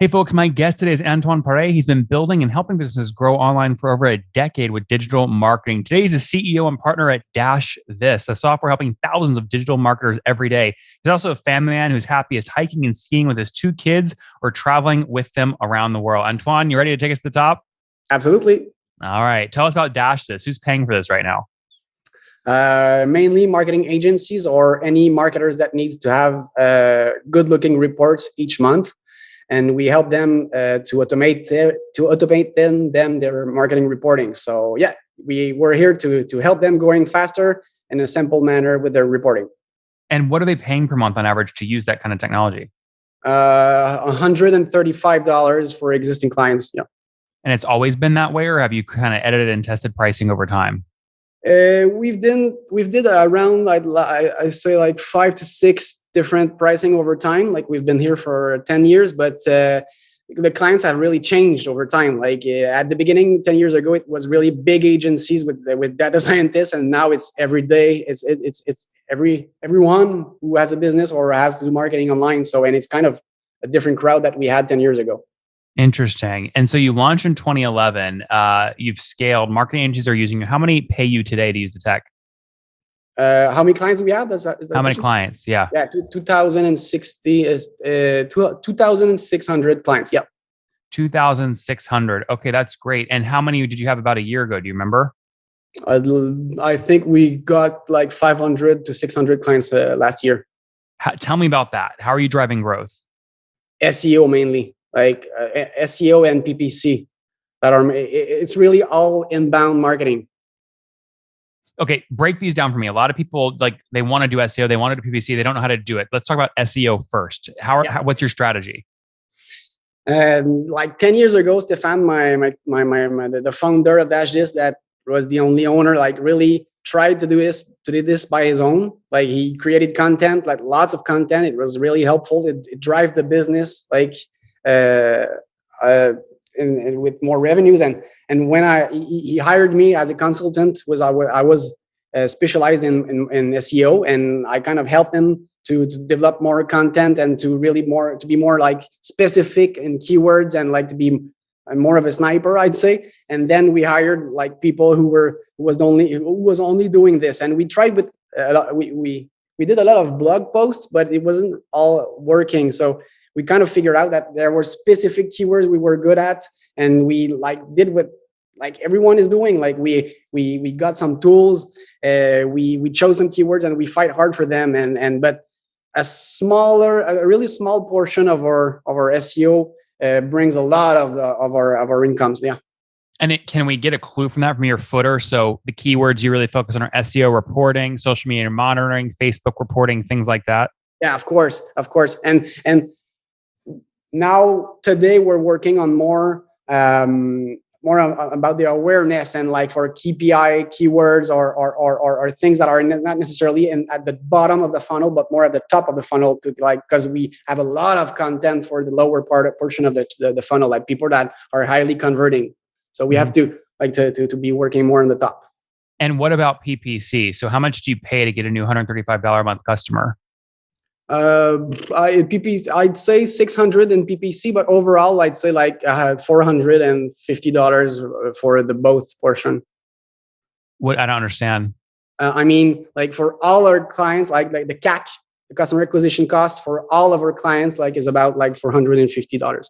Hey, folks, my guest today is Antoine. He's been building and helping businesses grow online for over a decade with digital marketing. Today, he's the CEO and partner at Dash This, a software helping thousands of digital marketers every day. He's also a family man who's happiest hiking and skiing with his two kids or traveling with them around the world. Antoine, you ready to take us to the top? Absolutely. All right. Tell us about Dash This. Who's paying for this right now? Mainly marketing agencies or any marketers that needs to have good-looking reports each month, and we help them to automate their marketing reporting. So yeah, we're here to help them going faster in a simple manner with their reporting. And what are they paying per month on average to use that kind of technology? $135 for existing clients. Yeah. And it's always been that way, or have you kind of edited and tested pricing over time? We've did around I say like 5 to 6 different pricing over time. Like we've been here for 10 years, but the clients have really changed over time. Like at the beginning, 10 years ago, it was really big agencies with data scientists, and now it's every day. It's everyone who has a business or has to do marketing online. So, and it's kind of a different crowd that we had 10 years ago. Interesting. And so you launched in 2011. You've scaled. Marketing agencies are using you. How many pay you today to use the tech? How many clients do we have? Is that how many clients? Yeah. Yeah, 2,600 clients. Yeah. 2,600. Okay, that's great. And how many did you have about a year ago? Do you remember? I think we got like 500 to 600 clients last year. Tell me about that. How are you driving growth? SEO mainly. Like SEO and PPC it's really all inbound marketing. Okay, break these down for me. A lot of people they want to do SEO, they want to do PPC, they don't know how to do it. Let's talk about SEO first. What's your strategy? Like 10 years ago, Stefan, the founder of Dash This, that was the only owner, like really tried to do this by his own. Like he created content, like lots of content. It was really helpful. It drive the business and with more revenues, and when he hired me as a consultant, I was specialized in SEO, and I kind of helped him to develop more content and to be more like specific in keywords and like to be more of a sniper, I'd say. And then we hired like people who was only doing this, and we tried with we did a lot of blog posts, but it wasn't all working. So we kind of figured out that there were specific keywords we were good at, and we did what everyone is doing. Like we got some tools, we chose some keywords, and we fight hard for them. But a really small portion of our SEO brings a lot of our incomes. Yeah. And can we get a clue from that, from your footer? So the keywords you really focus on are SEO reporting, social media monitoring, Facebook reporting, things like that. Yeah, of course. And now today we're working on more about the awareness, and like for KPI keywords or things that are not necessarily at the bottom of the funnel, but more at the top of the funnel, because we have a lot of content for the lower portion of the funnel, like people that are highly converting. So we have to be working more on the top. And what about PPC? So how much do you pay to get a new $135 a month customer? PPC, I'd say 600 in PPC, but overall, I'd say like $450 for the both portion. What? I don't understand. I mean, like for all our clients, like the CAC, the customer acquisition cost for all of our clients, is about like $450.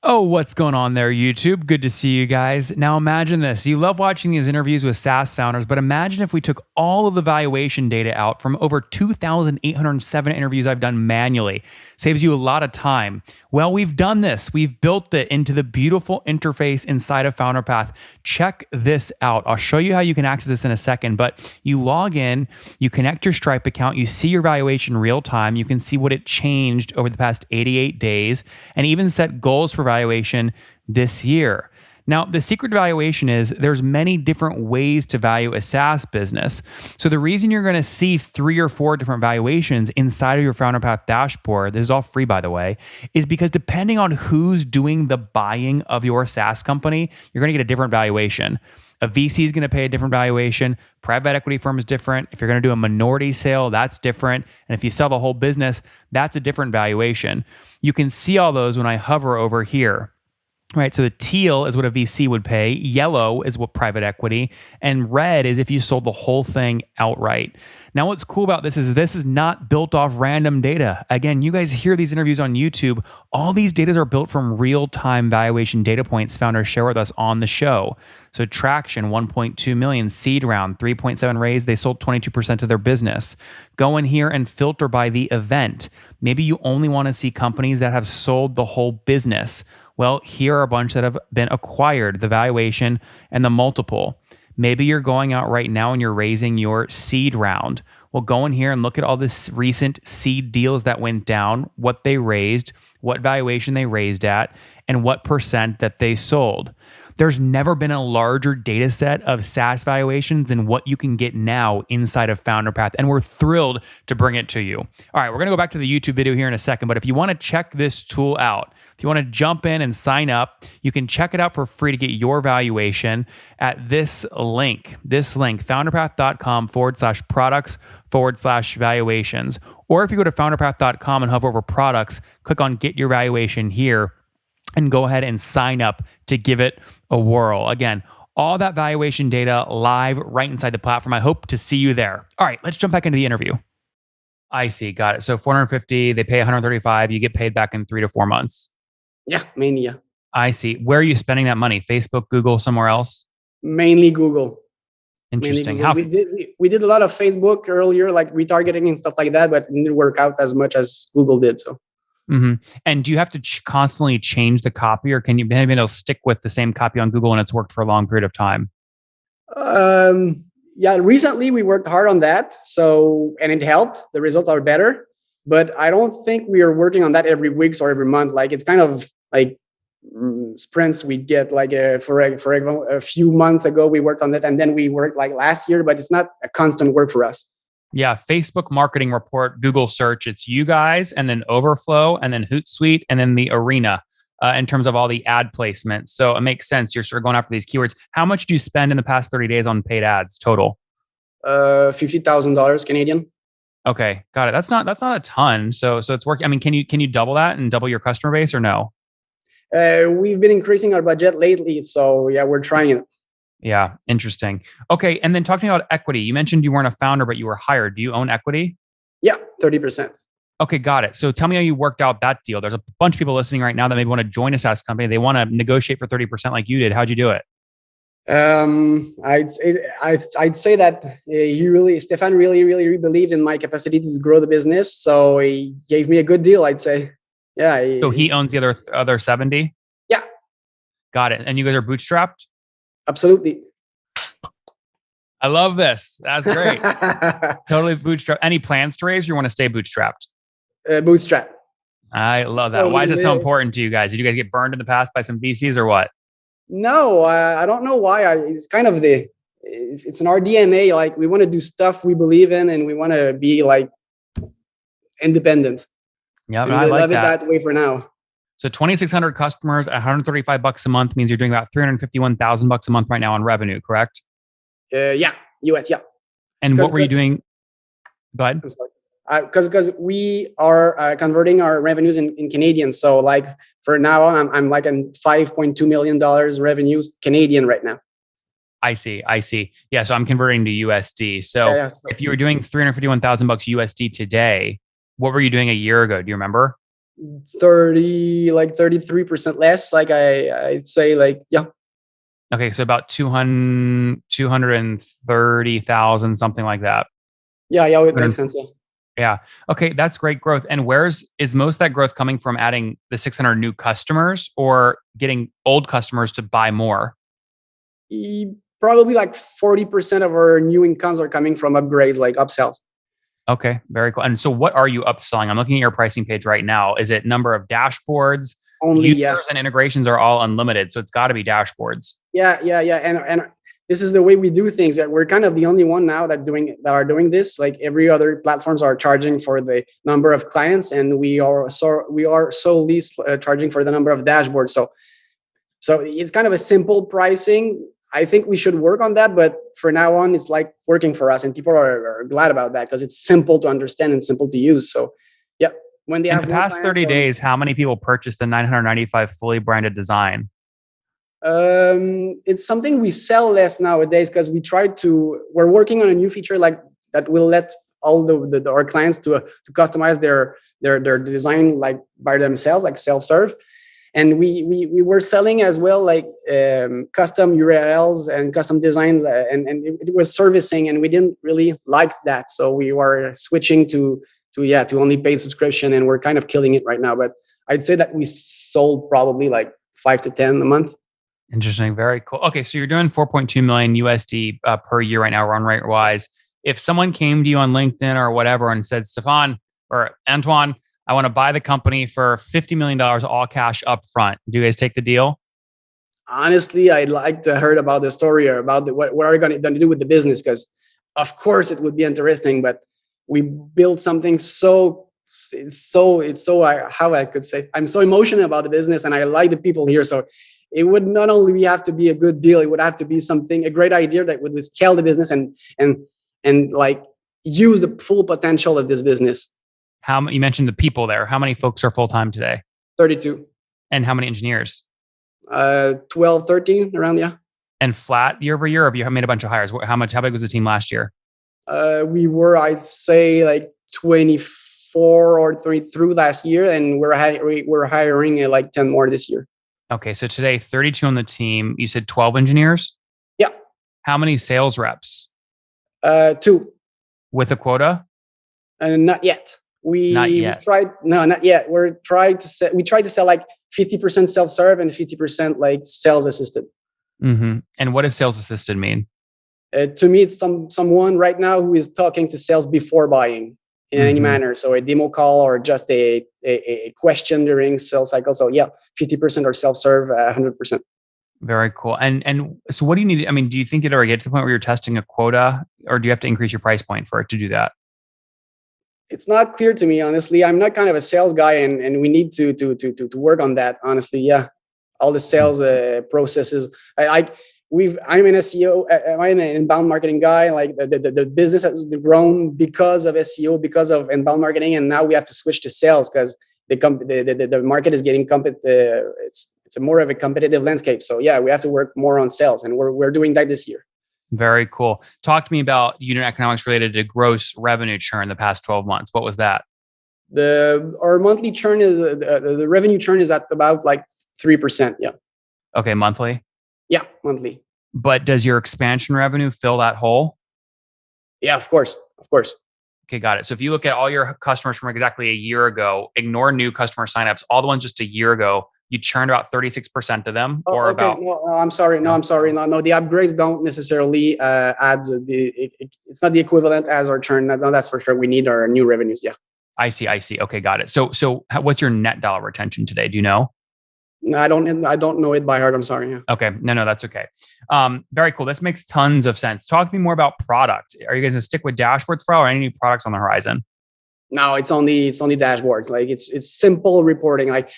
Oh, what's going on there, YouTube? Good to see you guys. Now imagine this. You love watching these interviews with SaaS founders, but imagine if we took all of the valuation data out from over 2,807 interviews I've done manually. Saves you a lot of time. Well, we've done this. We've built it into the beautiful interface inside of FounderPath. Check this out. I'll show you how you can access this in a second, but you log in, you connect your Stripe account, you see your valuation real time, you can see what it changed over the past 88 days, and even set goals for valuation this year. Now, the secret to valuation is there's many different ways to value a SaaS business. So the reason you're going to see 3 or 4 different valuations inside of your Founder Path dashboard, this is all free by the way, is because depending on who's doing the buying of your SaaS company, you're going to get a different valuation. A VC is going to pay a different valuation. Private equity firm is different. If you're going to do a minority sale, that's different. And if you sell the whole business, that's a different valuation. You can see all those when I hover over here. Right, so the teal is what a VC would pay, yellow is what private equity, and red is if you sold the whole thing outright. Now, what's cool about this is not built off random data. Again, you guys hear these interviews on YouTube. All these data are built from real-time valuation data points founders share with us on the show. So traction, 1.2 million, seed round, 3.7 raise, they sold 22% of their business. Go in here and filter by the event. Maybe you only want to see companies that have sold the whole business. Well, here are a bunch that have been acquired, the valuation and the multiple. Maybe you're going out right now and you're raising your seed round. Well, go in here and look at all this recent seed deals that went down, what they raised, what valuation they raised at, and what percent that they sold. There's never been a larger data set of SaaS valuations than what you can get now inside of Founder Path, and we're thrilled to bring it to you. All right, we're going to go back to the YouTube video here in a second, but if you want to check this tool out, if you want to jump in and sign up, you can check it out for free to get your valuation at this link, founderpath.com/products/valuations. Or if you go to founderpath.com and hover over products, click on get your valuation here and go ahead and sign up to give it a whirl. Again, all that valuation data live right inside the platform. I hope to see you there. All right, let's jump back into the interview. I see, got it. So 450, they pay 135, you get paid back in 3 to 4 months. Yeah, mainly, yeah. I see. Where are you spending that money? Facebook, Google, somewhere else? Mainly Google. Interesting. Mainly Google. We did a lot of Facebook earlier, like retargeting and stuff like that, but it didn't work out as much as Google did. So. Mm-hmm. And do you have to constantly change the copy, or can you maybe it'll stick with the same copy on Google and it's worked for a long period of time? Yeah, recently we worked hard on that. So, and it helped. The results are better, but I don't think we are working on that every week or every month. Like it's kind of like sprints we get. Like for example, a few months ago we worked on it, and then we worked like last year. But it's not a constant work for us. Yeah, Facebook marketing report, Google search, it's you guys, and then Overflow, and then Hootsuite, and then the Arena in terms of all the ad placements. So it makes sense. You're sort of going after these keywords. How much do you spend in the past 30 days on paid ads total? $50,000 Canadian. Okay, got it. That's not a ton. So it's working. I mean, can you double that and double your customer base or no? We've been increasing our budget lately, so yeah, we're trying it. Yeah, interesting. Okay, and then talk to me about equity. You mentioned you weren't a founder, but you were hired. Do you own equity? Yeah, 30%. Okay, got it. So tell me how you worked out that deal. There's a bunch of people listening right now that maybe want to join a SaaS company. They want to negotiate for 30% like you did. How'd you do it? I'd say that Stefan really believed in my capacity to grow the business. So he gave me a good deal, I'd say. Yeah. So he owns the other 70? Yeah. Got it. And you guys are bootstrapped? Absolutely. I love this. That's great. Totally bootstrapped. Any plans to raise, or you want to stay bootstrapped? Bootstrap. I love that. Why is it so important to you guys? Did you guys get burned in the past by some VCs or what? No, I don't know why. It's kind of it's in our DNA. Like we want to do stuff we believe in, and we want to be like independent. Yeah, I like love it that way for now. So 2,600 customers, $135 a month means you're doing about $351,000 a month right now on revenue, correct? Yeah, US, yeah. And what were you doing? Go ahead. I'm sorry. Because we are converting our revenues in Canadian. So like for now, I'm like in $5.2 million revenues Canadian right now. I see. Yeah, so I'm converting to USD. So if you were doing $351,000 USD today, what were you doing a year ago? Do you remember? 33% less. Like I'd say like, yeah. Okay. So about 230,000, something like that. Yeah. It makes sense. Yeah. Yeah. Okay. That's great growth. And is most of that growth coming from adding the 600 new customers or getting old customers to buy more? Probably like 40% of our new incomes are coming from upgrades, like upsells. Okay, very cool. And so what are you upselling? I'm looking at your pricing page right now. Is it number of dashboards? only, users yeah. and integrations are all unlimited. So it's got to be dashboards. Yeah. And this is the way we do things. That we're kind of the only one now that are doing this. Like every other platforms are charging for the number of clients, and we are solely charging for the number of dashboards. So it's kind of a simple pricing. I think we should work on that, but for now on, it's like working for us, and people are glad about that because it's simple to understand and simple to use. So, yeah, when they In have the more past clients, 30 days, how many people purchased the 995 fully branded design? it's something we sell less nowadays because we're working on a new feature like that will let all our clients to customize their design like by themselves, like self-serve. And we were selling as well like custom URLs and custom design, and it was servicing, and we didn't really like that, so we were switching to only paid subscription, and we're kind of killing it right now. But I'd say that we sold probably like 5 to 10 a month. Interesting. Very cool. Okay. So you're doing 4.2 million USD per year right now, run rate wise. If someone came to you on LinkedIn or whatever and said, Stefan or Antoine, I want to buy the company for $50 million all cash up front, do you guys take the deal? Honestly, I'd like to heard about the story or about what are we going to do with the business, because of course it would be interesting, but we built something how I could say, I'm so emotional about the business and I like the people here. So it would not only have to be a good deal, it would have to be a great idea that would scale the business and like use the full potential of this business. You mentioned the people there. How many folks are full time today? 32. And how many engineers? 12, 13 around, yeah. And flat year over year, or have you made a bunch of hires? How big was the team last year? We were, I'd say, like 24 or 3 through last year, and we're hiring like 10 more this year. Okay, so today 32 on the team. You said 12 engineers? Yeah. How many sales reps? 2. With a quota? Not yet. Not yet. We tried. No, not yet. We tried to sell like 50% self-serve and 50% like sales assisted. Mm-hmm. And what does sales assisted mean? To me, it's someone right now who is talking to sales before buying in any manner. So a demo call or just a question during sales cycle. So yeah, 50% or self-serve, 100%. Very cool. And so what do you need? I mean, do you think you'd ever get to the point where you're testing a quota, or do you have to increase your price point for it to do that? It's not clear to me, honestly. I'm not kind of a sales guy, and we need to work on that. Honestly, yeah, all the sales processes. I'm an SEO. I'm an inbound marketing guy. Like the business has grown because of SEO, because of inbound marketing, and now we have to switch to sales because the market is getting it's a more of a competitive landscape. So yeah, we have to work more on sales, and we're doing that this year. Very cool. Talk to me about unit economics related to gross revenue churn the past 12 months. What was that? Our monthly churn is the revenue churn is at about like 3%. Yeah. Okay, monthly. Yeah, monthly. But does your expansion revenue fill that hole? Yeah, of course. Okay, got it. So if you look at all your customers from exactly a year ago, ignore new customer signups, all the ones just a year ago, you churned about 36% of them, Oh, or okay. about. No, I'm sorry. No, I'm sorry. No. The upgrades don't necessarily add it's not the equivalent as our churn. No, that's for sure. We need our new revenues. Yeah. I see. Okay, got it. So what's your net dollar retention today? Do you know? No, I don't know it by heart. I'm sorry. Yeah. Okay. No, that's okay. Very cool. This makes tons of sense. Talk to me more about product. Are you guys gonna stick with dashboards for all, or any new products on the horizon? No, it's only dashboards. Like it's simple reporting. Like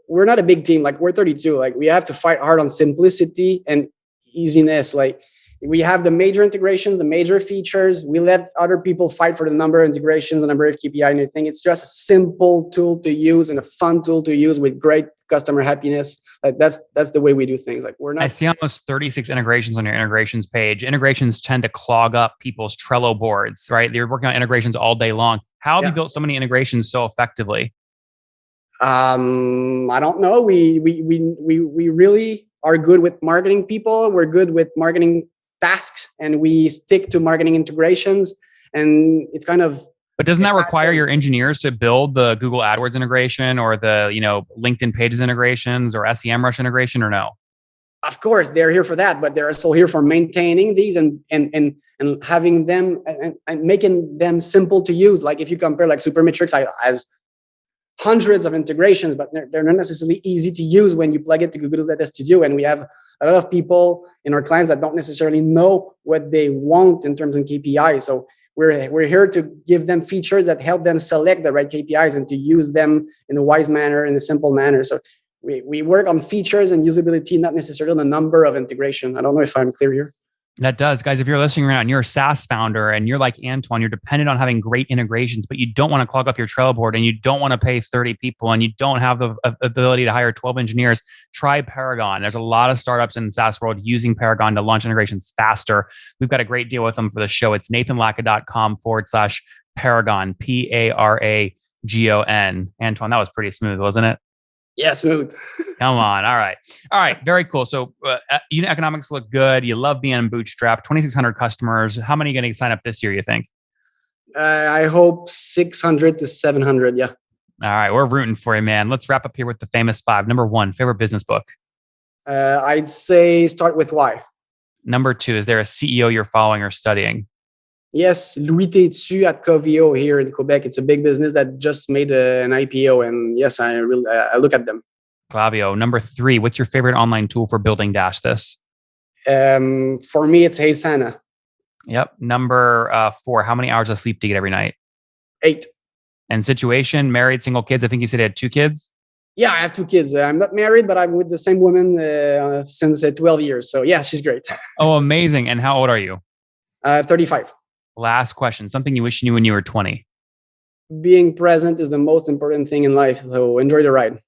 we're not a big team. Like we're 32. Like we have to fight hard on simplicity and easiness. Like we have the major integrations, the major features. We let other people fight for the number of integrations, the number of KPI and everything. It's just a simple tool to use and a fun tool to use with great customer happiness. Like that's the way we do things. Like we're not. I see almost 36 integrations on your integrations page. Integrations tend to clog up people's Trello boards, right? They're working on integrations all day long. How have you built so many integrations so effectively? I don't know. We really are good with marketing people. We're good with marketing tasks, and we stick to marketing integrations. And it's kind of. But doesn't that require your engineers to build the Google AdWords integration, or the LinkedIn Pages integrations, or SEMrush integration, or no? Of course, they're here for that, but they're also here for maintaining these and having them and making them simple to use. Like if you compare like Supermetrics as hundreds of integrations, but they're not necessarily easy to use when you plug it to Google Data Studio. And we have a lot of people in our clients that don't necessarily know what they want in terms of KPIs. So we're here to give them features that help them select the right KPIs and to use them in a wise manner, in a simple manner. So we work on features and usability, not necessarily on the number of integration. I don't know if I'm clear here. That does. Guys, if you're listening around, you're a SaaS founder and you're like Antoine, you're dependent on having great integrations, but you don't want to clog up your Trello board and you don't want to pay 30 people and you don't have the ability to hire 12 engineers, try Paragon. There's a lot of startups in the SaaS world using Paragon to launch integrations faster. We've got a great deal with them for the show. It's nathanlatka.com/Paragon, Paragon. Antoine, that was pretty smooth, wasn't it? Yeah, smooth. Come on. All right. Very cool. So unit economics look good. You love being Bootstrapped. 2,600 customers. How many are going to sign up this year, you think? I hope 600 to 700. Yeah. All right. We're rooting for you, man. Let's wrap up here with the famous 5. Number 1, favorite business book? I'd say start with why. Number 2, is there a CEO you're following or studying? Yes, Louis Tétu at Coveo here in Quebec. It's a big business that just made an IPO, and yes, I look at them. Clavio. Number 3, what's your favorite online tool for building This? For me, it's Asana. Yep. Number 4, how many hours of sleep do you get every night? 8. And situation, married, single, kids? I think you said you had 2 kids. Yeah, I have 2 kids. I'm not married, but I'm with the same woman since 12 years. So yeah, she's great. Oh, amazing. And how old are you? 35. Last question. Something you wish you knew when you were 20. Being present is the most important thing in life. So enjoy the ride.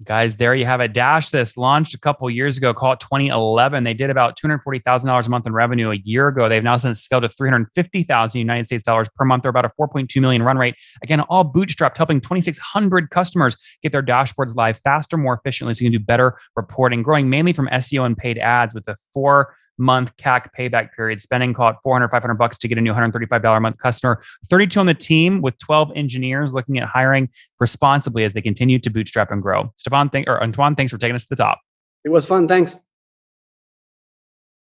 Guys, there you have it. This launched a couple years ago, call it 2011. They did about $240,000 a month in revenue a year ago. They've now since scaled to $350,000 United States dollars per month. They're about a 4.2 million run rate. Again, all bootstrapped, helping 2,600 customers get their dashboards live faster, more efficiently, so you can do better reporting. Growing mainly from SEO and paid ads with a 4-month CAC payback period, spending call it $400, $500 to get a new $135 a month customer. 32 on the team with 12 engineers looking at hiring responsibly as they continue to bootstrap and grow. Antoine, thanks for taking us to the top. It was fun. Thanks.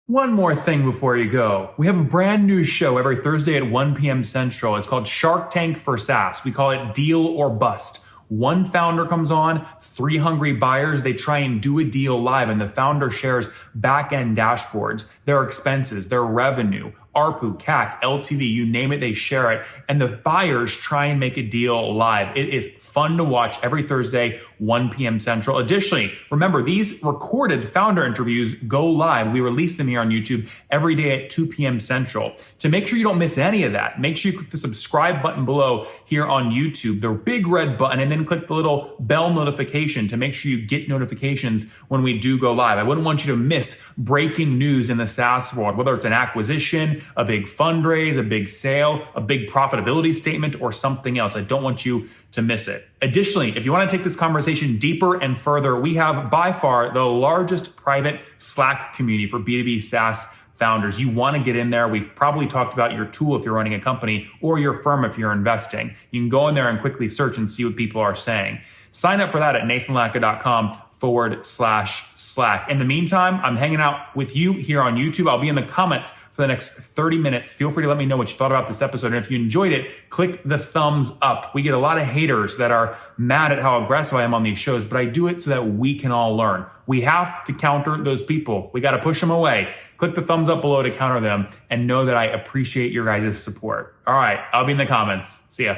One more thing before you go. We have a brand new show every Thursday at 1 p.m. Central. It's called Shark Tank for SaaS. We call it Deal or Bust. One founder comes on, 3 hungry buyers, they try and do a deal live, and the founder shares back-end dashboards, their expenses, their revenue, ARPU, CAC, LTV, you name it, they share it. And the buyers try and make a deal live. It is fun to watch every Thursday, 1 p.m. Central. Additionally, remember, these recorded founder interviews go live. We release them here on YouTube every day at 2 p.m. Central. To make sure you don't miss any of that, make sure you click the subscribe button below here on YouTube, the big red button, and then click the little bell notification to make sure you get notifications when we do go live. I wouldn't want you to miss breaking news in the SaaS world, whether it's an acquisition, a big fundraise, a big sale, a big profitability statement, or something else. I don't want you to miss it. Additionally, if you want to take this conversation deeper and further, we have by far the largest private Slack community for B2B SaaS founders. You want to get in there. We've probably talked about your tool if you're running a company or your firm if you're investing. You can go in there and quickly search and see what people are saying. Sign up for that at nathanlatka.com/Slack. In the meantime, I'm hanging out with you here on YouTube. I'll be in the comments for the next 30 minutes. Feel free to let me know what you thought about this episode. And if you enjoyed it, click the thumbs up. We get a lot of haters that are mad at how aggressive I am on these shows, but I do it so that we can all learn. We have to counter those people. We got to push them away. Click the thumbs up below to counter them and know that I appreciate your guys' support. All right, I'll be in the comments. See ya.